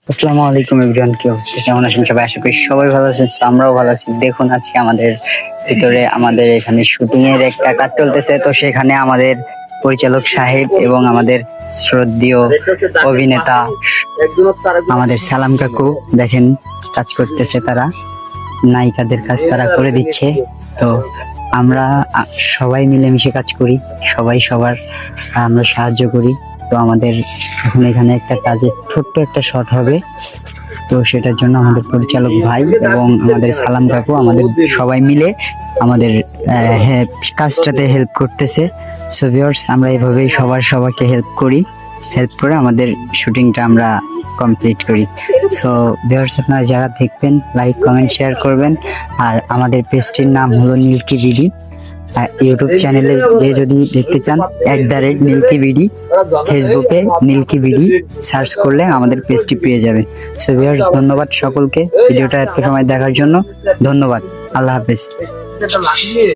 আসসালামু আলাইকুম এভরিওয়ান, কি অবস্থা, কেমন আছেন সবাই? আশা করি সবাই ভালো আছেন। তো আমরাও ভালো আছি। দেখুন আজকে আমাদের ভিতরে আমাদের এখানে শুটিং এর একটা কাজ চলতেছে। তো সেখানে আমাদের পরিচালক সাহেব এবং আমাদের শ্রদ্ধেয় অভিনেতা আমাদের সালাম কাকু দেখেন কাজ করতেছে। তারা নায়িকাদের কাজ তারা করে দিচ্ছে। তো আমরা সবাই মিলেমিশে কাজ করি, সবাই সবার আমরা সাহায্য করি। তো আমাদের এখন এখানে একটা কাজে ছোট্ট একটা শট হবে। তো সেটার জন্য আমাদের পরিচালক ভাই এবং আমাদের সালাম কাকু আমাদের সবাই মিলে আমাদের কাজটাতে হেল্প করতেছে। সো ভিউয়ার্স, আমরা এইভাবেই সবাইকে হেল্প করে আমাদের শুটিংটা আমরা কমপ্লিট করি। সো ভিউয়ার্স, আপনারা যারা দেখবেন লাইক কমেন্ট শেয়ার করবেন। আর আমাদের পেজটির নাম হলো নীলকি বিডি। ইউটিউব চ্যানেলে যদি দেখতে চান @নীলকি বিডি, ফেসবুকে নীলকি বিডি সার্চ করলে আমাদের পেজটি পেয়ে যাবেন। সো ভিউয়ার্স, ধন্যবাদ সকলকে ভিডিওটা এত সময় দেখার জন্য। ধন্যবাদ, আল্লাহ হাফেজ।